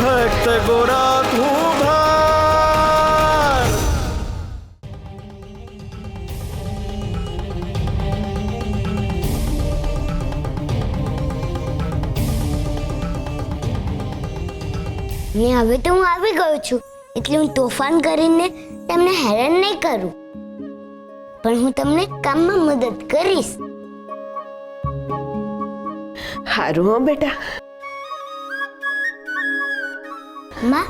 ભક્ત ગોરા કુંભાર. ને હવે તો હું આવી ગયો છું, એટલે હું તોફાન કરીને તમને હેરાન નહીં કરું, પણ હું તમને કામમાં મદદ કરીશ. હારું હો બેટા. માં,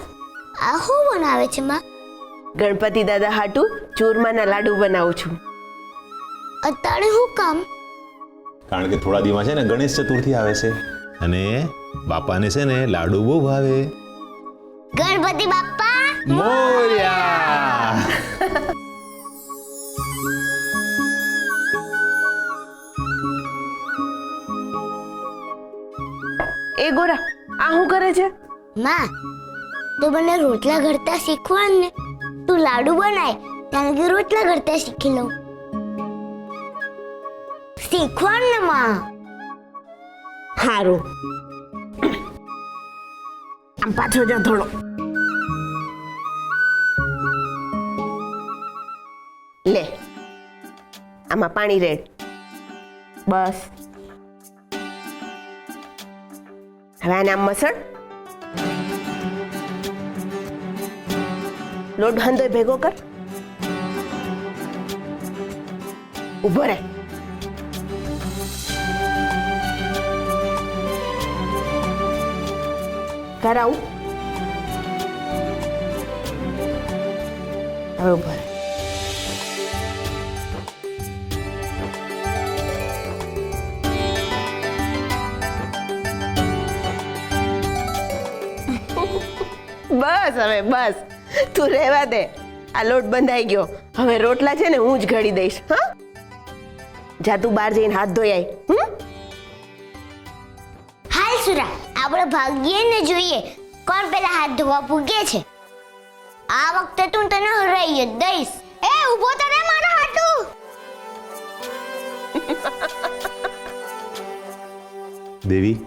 આ શું બનાવે છે માં? ગણપતિ દાદા હાટુ ચૂરમાના લાડુ બનાવું છું. અત્યારે શું કામ? કારણ કે થોડા દિવસમાં છે ને ગણેશ ચતુર્થી આવે છે અને બાપાને છે ને લાડુ બહુ ભાવે. ગણપતિ બાપ્પા મોર્યા. એ ગોરા, આ શું કરે છે? માં, તો મને રોટલા ઘડતા શીખવાડ ને. તું લાડુ બનાય કારણ કે રોટલા ઘડતા શીખી લઉં. શીખવાડ ને માં. હારું. આમ પાછો જા થોડો. લે, આમાં પાણી રેડ. બસ. હવે આને આમ મસળ. લોટ હંધોય ભેગો કર. ઉભો રહે. કરાવું. હવે ઉભો રહે. બસ હવે બસ, તું રહેવા દે. આ લોટ બંધાઈ ગયો. હવે રોટલા છે ને હું જ ઘડી દઈશ. હા, જા તું બહાર જઈને હાથ ધોઈ આય. હાલ સુરા, આપણે ભાગીએ ને જોઈએ કોણ પેલા હાથ ધોવા પૂગે છે. આ વખતે તું તને હરાઈ જ દઈશ. એ ઊભો તને મારા હાટુ. દેવી,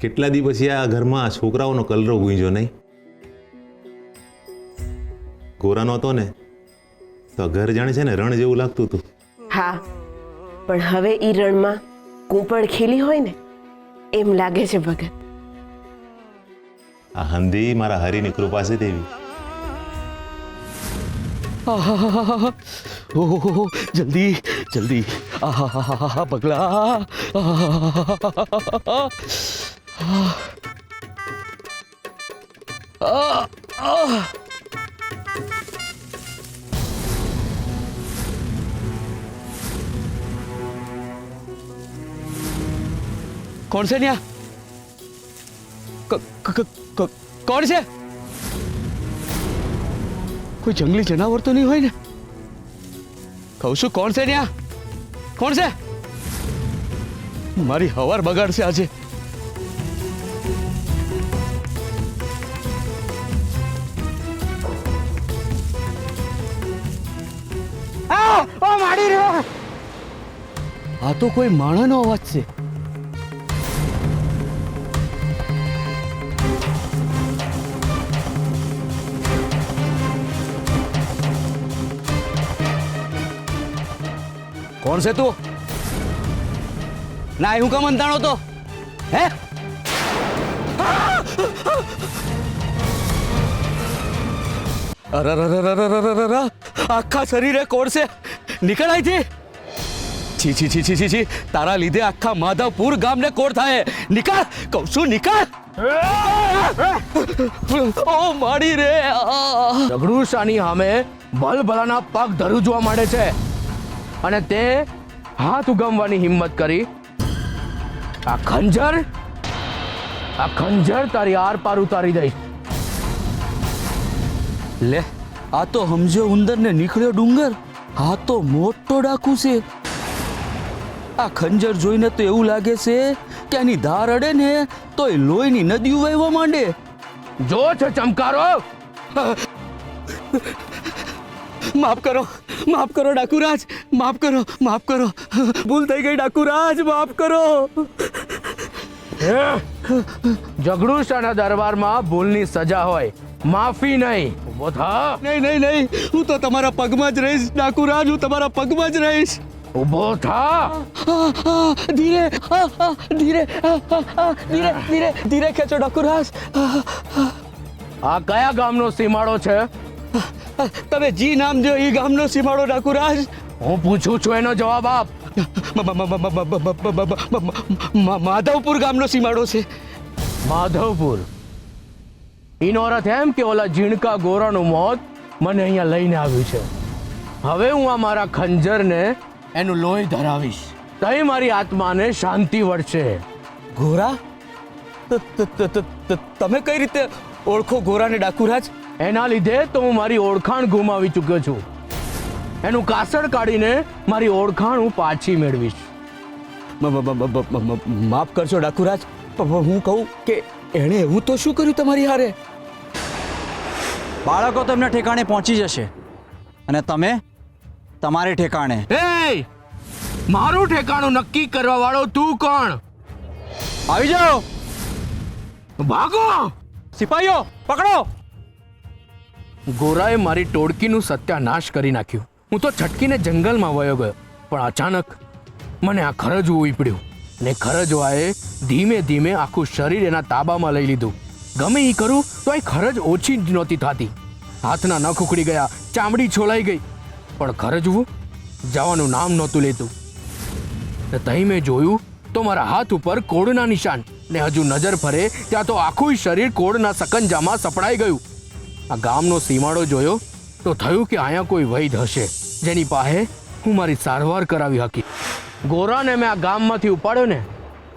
કેટલા દી પછી આ ઘરમાં છોકરાઓનો કલરો ગુંજ્યો નહીં? ગોરાનો હતો ને તો આ ઘર જાણે છે ને રણ જેવું લાગતું હતું. હા, પણ હવે ઈ રણમાં કૂંપળ ખીલી હોય ને એમ લાગે છે ભગત. આ હંધી મારા હરીની કૃપા છે દેવી. ઓહો, જલ્દી જલ્દી. આહા પગલા. કોણ છે ન્યા? કોણ છે? કોઈ જંગલી જનાવર તો નહીં હોય ને? કહું છું, કોણ છે ન્યા? કોણ છે? મારી હવાર બગાડશે આજે. મારી રહ્યો. આ તો કોઈ માણસનો અવાજ છે. કોણ છે તું? ના, હું કમ અંતાણો તો હે? આખા શરીરે કોડ છે. નીકળ અહીંથી. છી છી છી છી છી. તારા લીધે આખા માધવપુર ગામને કોડ થાય. નીકળ, કહું છું નીકળ. ઓ માડી રે. રઘડુશાની સામે ભલભલાના પગ ધરું જોવા માંડે છે અને તે હાથ ઉગામવાની હિંમત કરી. આ ખંજર તારી આર પાર ઉતારી દઈશ. લે, આ તો સમજો ઉંદર ને નીકળ્યો ડુંગર. આ તો મોટો ડાકુ છે. આ ખંજર જોઈને તો એવું લાગે છે કે આની ધાર અડે ને તો એ લોહીની નદીઓ વહેવા માંડે. જો છે ચમકારો. માફ કરો, માફ કરો ડાકુરાજ, માફ કરો, માફ કરો. ભૂલ થઈ ગઈ ડાકુરાજ, માફ કરો. ઝઘડુશાના દરબારમાં ભૂલની સજા હોય, માફી નહીં. ઊભો થા. નહીં નહીં નહીં, હું તો તમારા પગમાં જ રહીશ ડાકુરાજ, હું તમારા પગમાં જ રહીશ. ઊભો થા. ધીરે ધીરે ધીરે ધીરે ધીરે ખેંચો ડાકુરાજ. આ કયા ગામનો સીમાડો છે? તમે જી નામ દો એ ગામનો સીમાડો ડાકુરાજ. હું પૂછું છું એનો જવાબ આપ. માધવપુર ગામનો સીમાડો છે. માધવપુર. એનો અર્થ એમ કે ઓલા ઝીણકા ગોરાનું મોત મને અહીંયા લઈને આવ્યું છે. હવે હું આ મારા ખંજરને એનું લોહી ધરાવીશ, તઈ મારી આત્માને શાંતિ મળશે. ગોરા? તમે કઈ રીતે ઓળખો ગોરાને ડાકુરાજ? એના લીધે તો હું મારી ઓળખાણ ગુમાવી ચૂક્યો છું. એનું કાસળ કાઢીને મારી ઓળખાણ હું પાછી મેળવીશ. માફ કરજો ડાકુરાજ, હું કહું કે એણે એવું તો શું કર્યું તમારી હારે? બાળકો તેમના ઠેકાણે પહોંચી જશે અને તમે તમારે ઠેકાણે. એ મારું ઠેકાણું નક્કી કરવા વાળો તું કોણ? આવી જાઓ ભાગો! સિપાહીઓ, પકડો. ગોરાએ મારી ટોળકીનું સત્યાનાશ કરી નાખ્યું. હું તો છટકીને જંગલમાં વયો ગયો, પણ અચાનક મને આ ખરજવું ઉપડ્યું ને ખરજવાએ ધીમે ધીમે આખું શરીર એના તાબામાં લઈ લીધું. ગમે એ કરું તો એ ખરજ ઓછી જ નહોતી થતી. હાથના નખ ઉખડી ગયા, ચામડી છોલાઈ ગઈ, પણ ખરજવું જવાનું નામ નહોતું લેતું. ને તહીં મેં જોયું તો મારા હાથ ઉપર કોડના નિશાન, ને હજુ નજર ફરે ત્યાં તો આખું શરીર કોડના સકંજામાં સપડાઈ ગયું. આ ગામનો સીમાડો જોયો તો થયું કે અહીંયા કોઈ વૈદ હશે જેની પાસે હું મારી સારવાર કરાવી શકી. ગોરાને મેં આ ગામમાંથી ઉપાડ્યો ને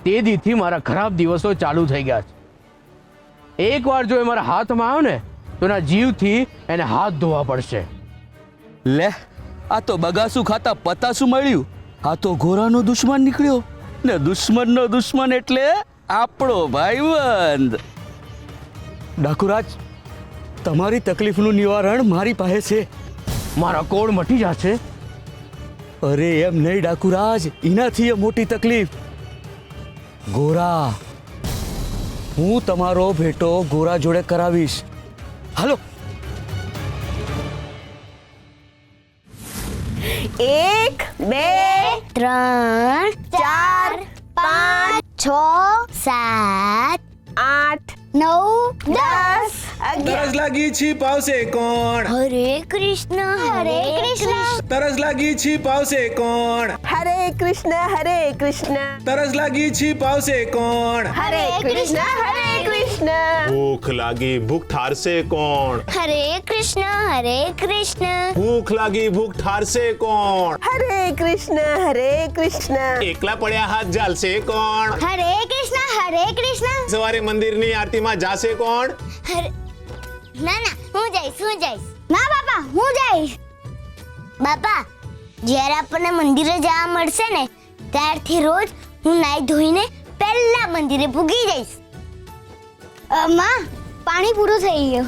તે દીથી મારા ખરાબ દિવસો ચાલુ થઈ ગયા છે. એકવાર જો એ મારા હાથમાં આવ્યો ને તો એના જીવથી એને હાથ ધોવા પડશે. લે, આ તો બગાસું ખાતા પતાસું મળ્યું. આ તો ગોરાનો દુશ્મન નીકળ્યો, ને દુશ્મનનો દુશ્મન એટલે આપણો ભાઈબંધ. ડાકુરાજ, તમારી તકલીફનું નિવારણ મારી પાસે છે. મારા કોડ મટી જશે. અરે એમ નહીં ડાકુરાજ, એનાથી એ મોટી તકલીફ. ગોરા, હું તમારો ભેટો ગોરા જોડે કરાવીશ. હાલો. 1 2 3 4 5 6 7 8 9 10. 11 તરસ લાગી છીપ આવશે કોણ? હરે કૃષ્ણ હરે કૃષ્ણ. તરસ લાગી છીપ આવશે કોણ? હરે કૃષ્ણ હરે કૃષ્ણ તરસ લાગી છીપ આવશે કોણ? હરે કૃષ્ણ હરે કૃષ્ણ ભૂખ લાગી ભૂખ ઠારશે કોણ? હરે કૃષ્ણ હરે કૃષ્ણ. ભૂખ લાગી ભૂખ ઠારશે કોણ? હરે કૃષ્ણ હરે કૃષ્ણ એકલા પડ્યા હાથ ઝાલશે કોણ? હરે કૃષ્ણ હરે કૃષ્ણ. સવારે મંદિરની આરતીમાં જાશે કોણ? હરે ના ના, હું જઈશ. ના બાપા, હું જઈશ. બાપા, જ્યારે આપણને મંદિરે જવા મળશે ને ત્યારથી રોજ હું નાઈ ધોઈને પહેલા મંદિરે ભૂગી જઈશ. માં, પાણી પૂરું થઈ ગયું.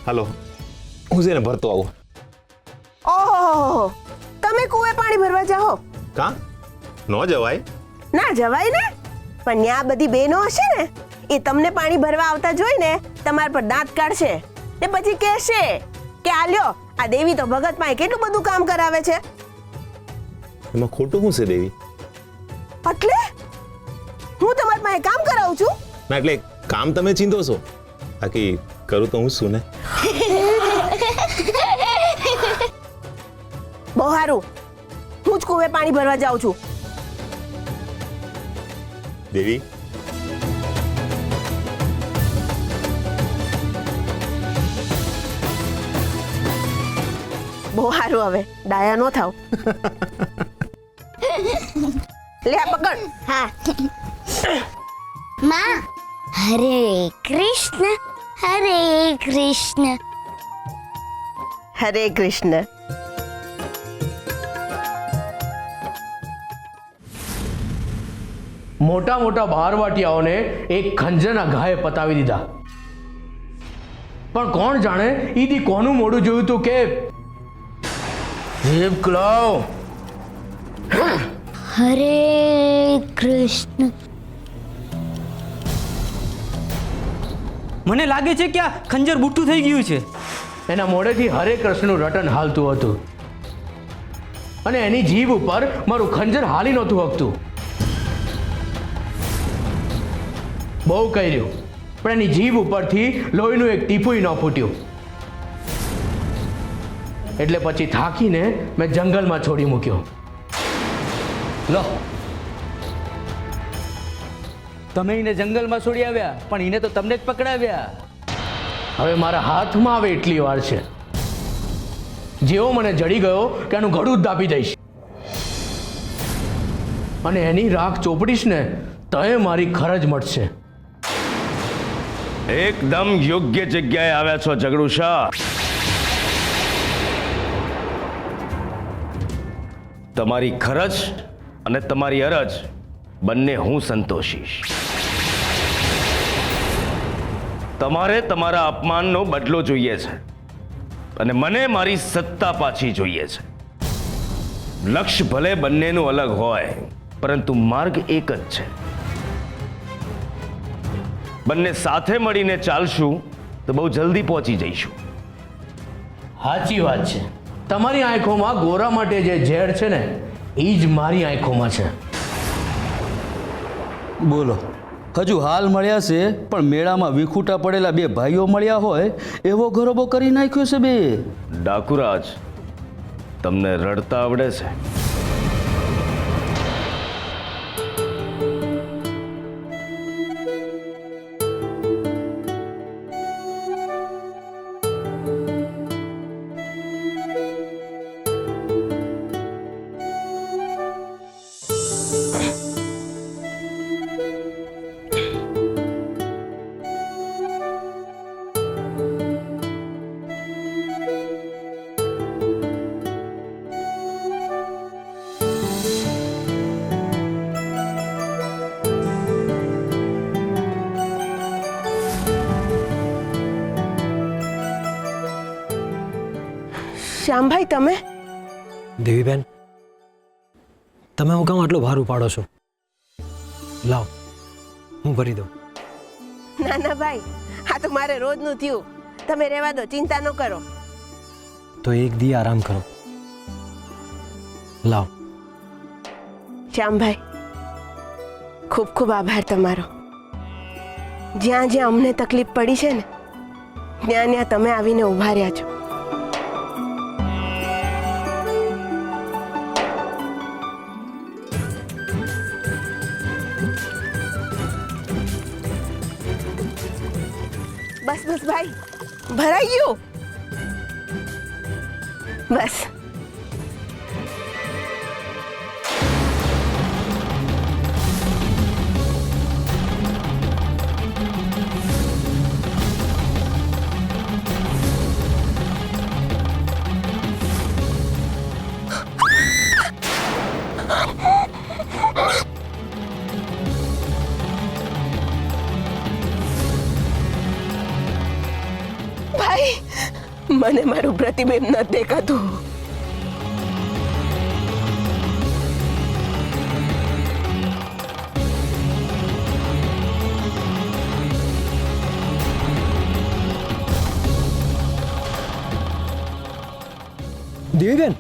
હાલો, હું છે ને ભરતો આવું. ઓહો, તમે કુએ પાણી ભરવા જાઓ? કા ન જવાય? ના જવાય ને, પણ ત્યાં બધી બહેનો હશે ને એ તમને પાણી ભરવા આવતા જોઈને તમારા પર દાંત કાઢશે ને પછી કહેશે કે આલ્યો આ દેવી તો ભગતમાં કેટલું બધું કામ કરાવે છે. એમાં ખોટું શું છે દેવી? એટલે હું તમારી પાસે કામ કરાવું છું? ના એટલે કામ તમે ચીંધો છો, બાકી કરું તો હું શું ને. બહુ સારું, હું જ કુએ પાણી ભરવા જાઉં છું. દેવી, બહુ સારું, હવે ડાયા નો થાવ. લે આ પકડ. હા. માં, હરે કૃષ્ણ હરે કૃષ્ણ. હરે કૃષ્ણ. મોટા મોટા બહારવાટિયાઓને એક ખંજરના ઘાએ પતાવી દીધા, પણ કોણ જાણે ઈદી કોનું મોઢું જોયું તું કે દેવકલાવ. હરે કૃષ્ણ મને લાગે છે કે આ ખંજર બુઠ્ઠું થઈ ગયું છે. એના મોઢેથી હરે કૃષ્ણનું રટન હાલતું હતું અને એની જીભ ઉપર મારું ખંજર હાલી નહોતું હકતું. બહુ કર્યું પણ એની જીભ ઉપરથી લોહીનું એક ટીપું ન ફૂટ્યું. એટલે પછી થાકીને મેં જંગલમાં છોડી મૂક્યો. લો, તમે એને જંગલમાં છોડી આવ્યા પણ એને તો તમને જ પકડાવ્યા. હવે મારા હાથમાં આવે એટલી વાર છે. જેવો મને જડી ગયો કે એનું ગળું જ દાબી દઈશ અને એની રાખ ચોપડીશ ને તો એ મારી ખરજ મળશે. એકદમ યોગ્ય જગ્યાએ આવ્યા છો ઝઘડુ શાહ. તમારી ખરજ અને તમારી અરજ બંને હું સંતોષીશ. તમારે તમારા અપમાનનો બદલો જોઈએ છે અને મને મારી સત્તા પાછી જોઈએ છે. લક્ષ્ય ભલે બંનેનું અલગ હોય પરંતુ માર્ગ એક જ છે. બંને સાથે મળીને ચાલશું તો બહુ જલ્દી પહોંચી જઈશું. સાચી વાત છે. તમારી આંખોમાં ગોરા માટે જે ઝેર છે ને એ જ મારી આંખોમાં છે. બોલો, હજુ હાલ મળ્યા છે પણ મેળામાં વિખૂટા પડેલા બે ભાઈઓ મળ્યા હોય એવો ગરોબો કરી નાખ્યો છે બે. ડાકુરાજ, તમને રડતા આવડે છે? શ્યામભાઈ, તમે દેવીબેન, તમે હું કામ આટલો ભાર ઉપાડો છો? લાવ, હું ભરી દઉં. ના ના ભાઈ, આ તો મારે રોજનું થયું. તમે રહેવા દો, ચિંતા ન કરો. તો એક દી આરામ કરો. લાવ. શ્યામભાઈ, ખૂબ ખૂબ આભાર તમારો. જ્યાં જ્યાં અમને તકલીફ પડી છે ને ત્યાં ત્યાં તમે આવીને ઊભા રહ્યા છો. બસ બસ ભાઈ, ભરાઈ ગયું. બસ. ભાઈ, મને મારું પ્રતિબિંબ નથી દેખાતું. દેવીબેન,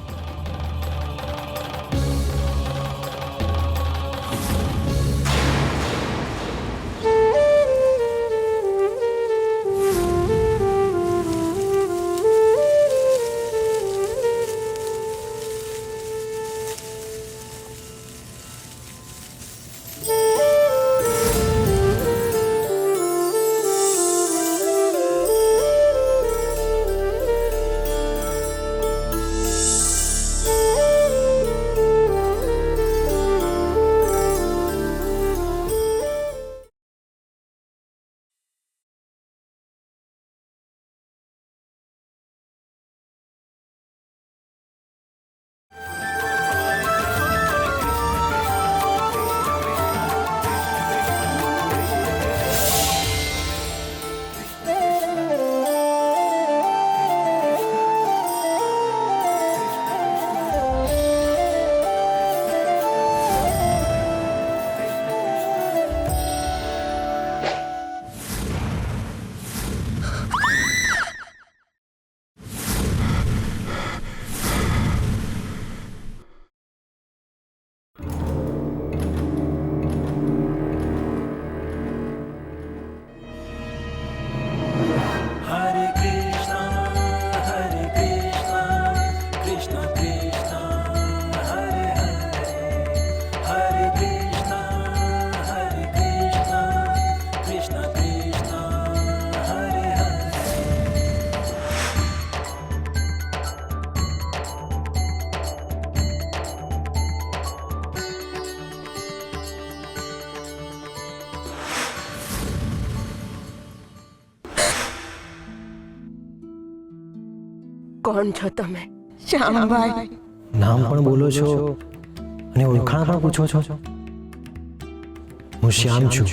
કોણ છો તમે? શ્યામભાઈ. નામ પણ બોલો છો અને ઓળખાણ પણ પૂછો છો. હું શ્યામ છું.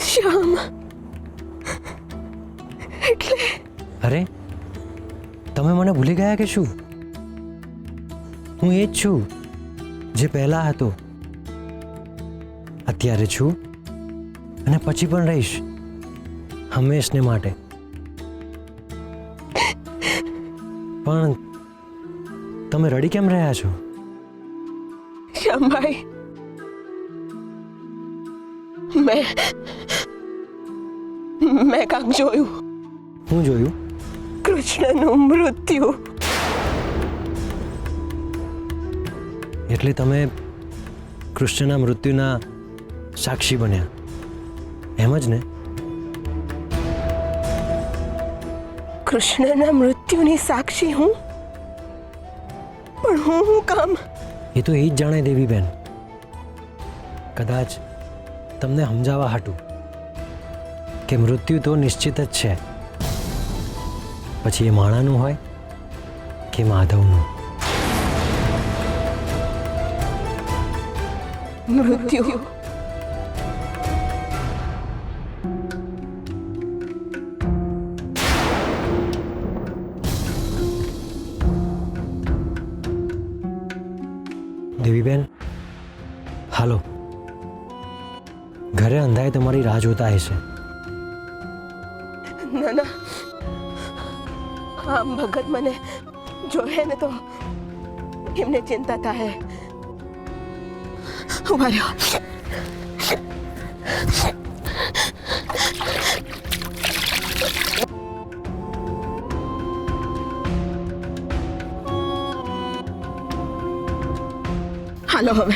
શ્યામ. અરે તમે મને ભૂલી ગયા કે શું? હું એ જ છું જે પહેલા હતો, અત્યારે છું અને પછી પણ રહીશ, હંમેશને માટે. પણ તમે રડી કેમ રહ્યા છો? શ્યામભાઈ, મેં કાંક જોયું. હું જોયું? કૃષ્ણનું મૃત્યુ. એટલે તમે કૃષ્ણના મૃત્યુના સાક્ષી બન્યા, એમ જ ને? કૃષ્ણના મૃત્યુની સાક્ષી હું? પણ હું કામ? એ તો એ જ જાણે દેવીબેન. કદાચ તમને સમજાવવા હાટું કે મૃત્યુ તો નિશ્ચિત જ છે, પછી એ માણાનું હોય કે માધવનું. મૃત્યુ. દેવીબેન, હાલો, ઘરે અંધાએ તમારી રાહ જોતા હશે. ના ના, આમ ભગત મને જોહે ને તો એમને ચિંતા થાય. ઉભા રહ્યો. હાલો હવે.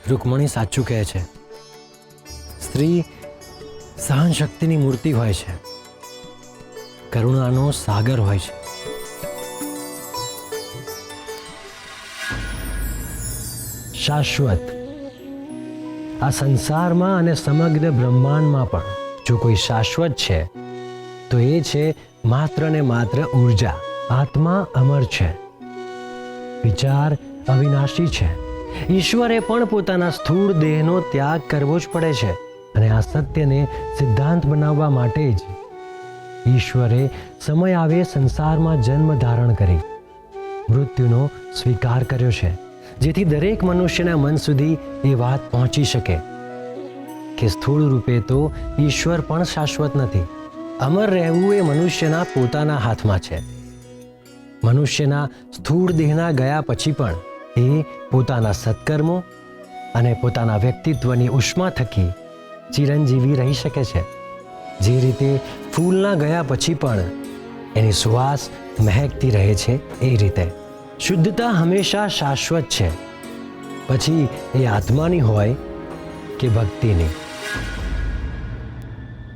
રૂકમણી સાચું કહે છે, સ્ત્રી સહન શક્તિની મૂર્તિ હોય છે, કરુણાનો સાગર હોય છે. શાશ્વત આ સંસારમાં અને સમગ્ર બ્રહ્માંડમાં પણ જો કોઈ શાશ્વત છે તો એ છે માત્ર ને માત્ર ઉર્જા. આત્મા અમર છે, વિચાર અવિનાશી છે. ઈશ્વરે પણ પોતાના સ્થૂળ દેહનો ત્યાગ કરવો જ પડે છે, અને આ સત્યને સિદ્ધાંત બનાવવા માટે જ ઈશ્વરે સમય આવે સંસારમાં જન્મ ધારણ કરી મૃત્યુનો સ્વીકાર કર્યો છે, જેથી દરેક મનુષ્યના મન સુધી એ વાત પહોંચી શકે કે સ્થૂળ રૂપે તો ઈશ્વર પણ શાશ્વત નથી. અમર રહેવું એ મનુષ્યના પોતાના હાથમાં છે. મનુષ્યના સ્થૂળ દેહના ગયા પછી પણ એ પોતાના સત્કર્મો અને પોતાના વ્યક્તિત્વની ઉષ્મા થકી ચિરંજીવી રહી શકે છે. જે રીતે ફૂલના ગયા પછી પણ એની સુવાસ મહેકતી રહે છે, એ રીતે શુદ્ધતા હંમેશા શાશ્વત છે, પછી એ આત્માની હોય કે ભક્તિની.